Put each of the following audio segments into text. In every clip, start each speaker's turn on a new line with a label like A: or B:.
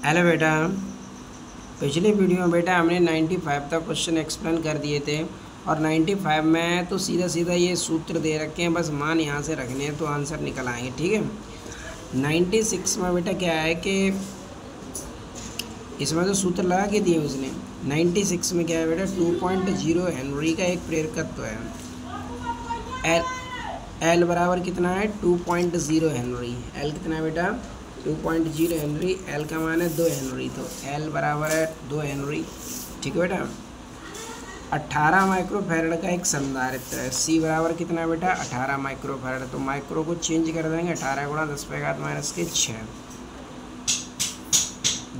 A: Hello बेटा, पिछले video में बेटा हमने 95 तक क्वेश्चन एक्सप्लेन कर दिए थे और 95 में तो सीधा सीधा ये सूत्र दे रखे हैं, बस मान यहाँ से रखने हैं तो आंसर निकल आएंगे। ठीक है। 96 में बेटा क्या है कि इसमें तो सूत्र लगा के दिए उसने। 96 में क्या है बेटा, 2.0 हेनरी का एक प्रेरकत्व है। एल बराबर कितना है, 2.0 हेनरी। एल कितना है बेटा, 2.0 हेनरी। एल का मान है 2 हेनरी, तो एल बराबर है 2 हेनरी। ठीक है बेटा। 18 माइक्रोफैरड का एक संधारित्र है। सी बराबर कितना है बेटा, 18 माइक्रोफैरड। तो माइक्रो को चेंज कर देंगे, 18 गुणा 10⁻⁻⁶।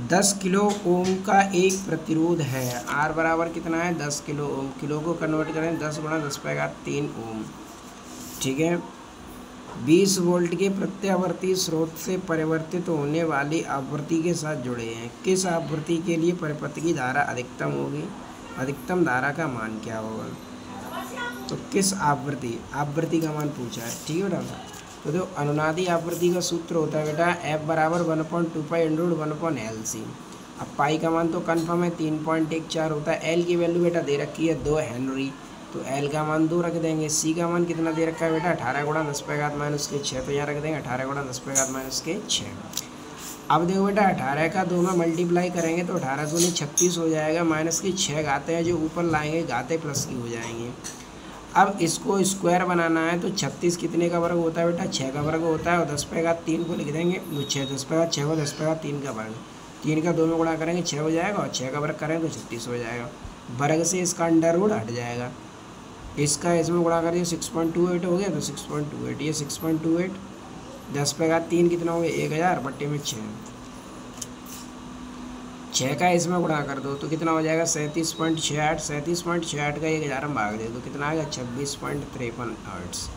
A: 10 किलो ओम का एक प्रतिरोध है। आर बराबर कितना है, 10 किलो ओम। किलो को कन्वर्ट करें 10 गुणा 10⁻³ ओम। ठीक है। 20 वोल्ट के प्रत्यावर्ती स्रोत से परिवर्तित होने वाली आवृत्ति के साथ जुड़े हैं। किस आवृत्ति के लिए परिपथ की धारा अधिकतम होगी, अधिकतम धारा का मान क्या होगा। तो किस आवृत्ति का मान पूछा है। ठीक है बेटा। तो देखो, अनुनादी आवृत्ति का सूत्र होता है बेटा F बराबर 1/2π/1/LC। अब पाई का मान तो कन्फर्म है, 3.14 होता है। एल की वैल्यू बेटा दे रखी है 2 हेनरी, तो एल का मान 2 रख देंगे। सी का मान कितना दे रखा है बेटा, 18 गुणा 10⁻⁻⁶, तो यहाँ रख देंगे 18 गुणा 10⁻⁻�6। अब देखो बेटा, 18 का 2 में मल्टीप्लाई करेंगे तो 18 दूनी 36 हो जाएगा। माइनस की 6 घाते हैं जो ऊपर लाएंगे, घाते प्लस की हो जाएंगे। अब इसको स्क्वायर बनाना है तो 36 कितने का वर्ग होता है बेटा, 6 का वर्ग होता है। और 10⁻³ को लिख देंगे 6, 10⁻6 को 10⁻³ का वर्ग। 3 का 2 में गुणा करेंगे 6 हो जाएगा, और 6 का वर्ग करेंगे तो 36 हो जाएगा। वर्ग से इसका अंडर रूट हट जाएगा, इसका इसमें गुणा कर दिया 6.28 हो गया, तो 6.28 ये 6.28। 10⁻³ कितना हो गया, 1000 बट्टे में 6। 6 का इसमें गुणा कर दो तो कितना हो जाएगा, 37.68। 37.68 का 1000 में भाग दे दो, कितना आ गया, 26.53 हर्ट्स।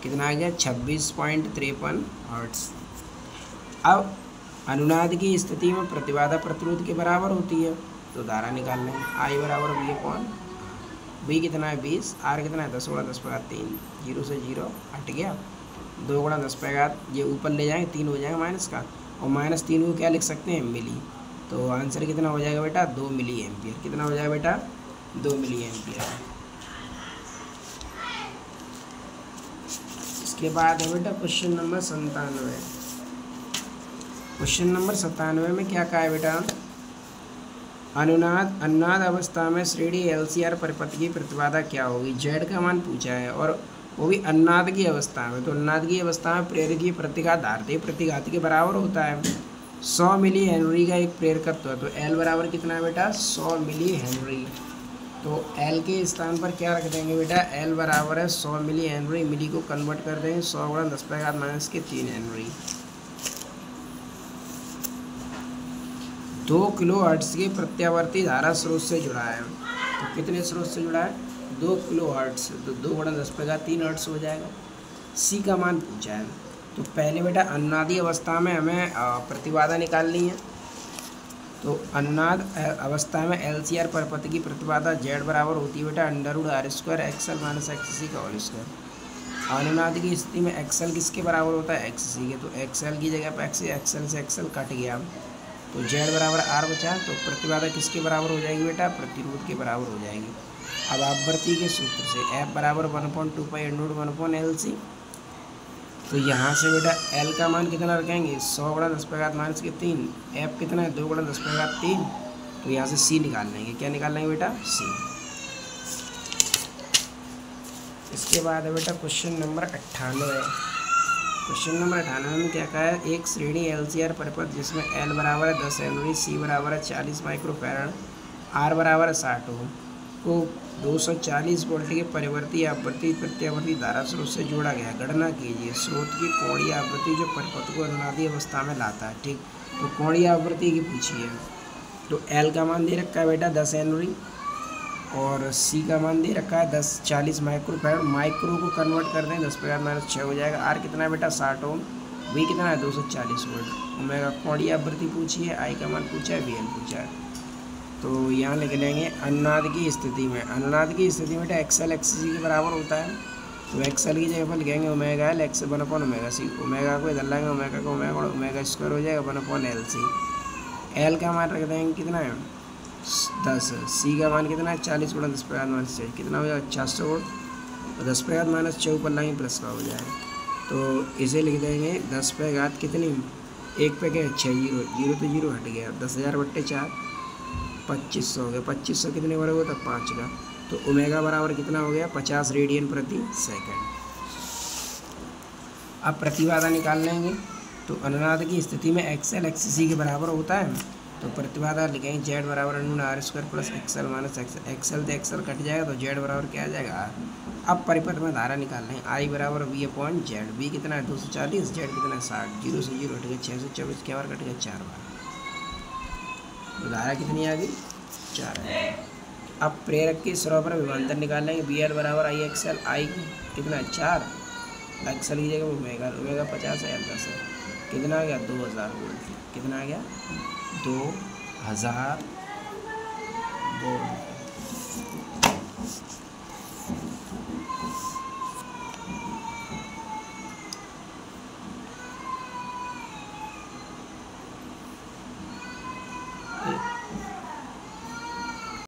A: कितना आ गया, 26.53 हर्ट्स। अब अनुनाद की स्थिति में प्रतिबाधा प्रतिरोध के बराबर होती है, तो धारा निकाल लेंगे। आई बराबर बी कितना है 20, आर कितना है 10 गुणा 10⁻3। 0 से 0 हट गया, 2 गुणा 10⁻, ये ऊपर ले जाएंगे 3 हो जाएगा माइनस का, और -3 को क्या लिख सकते हैं, मिली। तो आंसर कितना हो जाएगा बेटा, 2 मिली एम्पियर। कितना हो जाएगा बेटा, 2 मिली एम्पियर। इसके बाद है बेटा क्वेश्चन नंबर 97। क्वेश्चन नंबर 97 में क्या कहा है बेटा, अनुनाद अवस्था में श्रेणी LCR परिपथ की प्रतिबाधा क्या होगी। जेड का मान पूछा है, और वो भी अनुनाद की अवस्था में। तो अनुनाद की अवस्था में प्रेरक की प्रतिघात धारते प्रतिघात के बराबर होता है। 100 मिली हेनरी का एक प्रेरकत्व है, तो एल बराबर कितना है बेटा, 100 मिली हेनरी। तो एल के स्थान पर क्या रख देंगे बेटा, एल बराबर है 100 मिली हेनरी। मिली को कन्वर्ट कर देंगे 100 गुणा 10⁻⁻³ हेनरी। 2 किलो हर्ट्ज के प्रत्यावर्ती धारा स्रोत से जुड़ा है। तो कितने स्रोत से जुड़ा है, 2 किलो हर्ट्ज, तो 2 गुणा 10⁻³ हर्ट्ज हो जाएगा। सी का मान पूछा है, तो पहले बेटा अनुनादी अवस्था में हमें प्रतिबाधा निकालनी है। तो अनुनाद अवस्था में LCR परिपथ की प्रतिबाधा जेड बराबर होती है बेटा √r² XL - XC का होल स्क्वायर। अनुनाद की स्थिति में XL किसके बराबर होता है, XC के। तो XL की जगह पर XL से XL कट गया, तो जेड बराबर R बचा, तो प्रतिबाधा किसके बराबर हो जाएगी बेटा, प्रतिरोध के बराबर हो जाएगी। अब आवृत्ति के सूत्र से F बराबर 1/2π/1/LC। तो यहाँ से बेटा L का मान कितना रखेंगे, 100 गुणा 10⁻⁻³ F कितना है, 2 गुणा 10⁻3। तो यहाँ से C निकाल लेंगे। क्या निकाल लेंगे बेटा, C। इसके बाद है बेटा क्वेश्चन नंबर 98। क्वेश्चन नंबर 98 में क्या कहा है, एक श्रेणी LCR परिपथ जिसमें L बराबर है 10 हेनरी, C बराबर है 40 माइक्रोफैरड, R बराबर है 60 ओम को 240 वोल्ट के परिवर्ती आवृत्ति प्रत्यावर्ती धारा स्रोत से जोड़ा गया। गणना कीजिए स्रोत की कोणीय आवृत्ति जो परिपथ को अनुनादी अवस्था में लाता है। ठीक, तो कोणीय आवृत्ति की पूछी है। तो L का मान दे रखा है बेटा 10 हेनरी, और C का मान दे रखा है 40 माइक्रोफैरड। माइक्रो को कन्वर्ट कर दें 10⁻⁻6 हो जाएगा। R कितना है बेटा 60 ओम, V कितना है 240 वोल्ट। ओमेगा कोणीय आवृत्ति पूछी है, I का मान पूछा है, VL पूछा है। तो यहाँ लिख लेंगे अनुनाद की स्थिति में। अनुनाद की स्थिति में बेटा XL XC के बराबर होता है, तो XL की जगह पर लिखेंगे omega L X 1/ओमेगा C। Omega को इधर लाएंगे, ओमेगा को ओमेगा और ओमेगा स्क्वायर हो जाएगा 1/LC। एल का मान रख देंगे कितना है 10, सी का मान कितना है 40 गुणा 10 पे माइनस 6 कितना हो जाएगा 400 वोल्ट, और 10 पे माइनस 6 ऊपर लाएंगे प्लस का हो जाएगा। तो इसे लिख देंगे 10 पे घात कितनी, एक पे क्या 6 जीरो, जीरो तो जीरो हट गया, 10,000 बट्टे 4 2500 हो गया, 2500 कितने बराबर होता 5 का। तो ओमेगा बराबर कितना हो गया 50 रेडियन प्रति सेकंड। अब प्रतिबाधा निकाल लेंगे। तो अनुनाद की स्थिति में एक्सएल एक्ससी के बराबर होता है, तो प्रतिबाधा लिखेंगे जेड बराबर अनुन R square plus XL minus XL, XL तो एक्सएल कट जाएगा तो जेड बराबर क्या आ जाएगा आर। अब परिपथ में धारा निकाल लें, आई बराबर वी अपॉन जेड, वी कितना है 240, जेड कितना है 60, जीरो से जीरो हट गया 624, क्या बार कट गया 4 बार, तो धारा कितनी आ गई 4 है। अब प्रेरक के स्रोत पर विभवांतर निकाल लेंगे, बी एल बराबर आई एक्सएल, आई कितना है 4, एक्सएल की जगह ओमेगा, ओमेगा 50 है 10 है, कितना आ गया 2000 वोल्ट, कितना आ गया 2000 वोल्ट।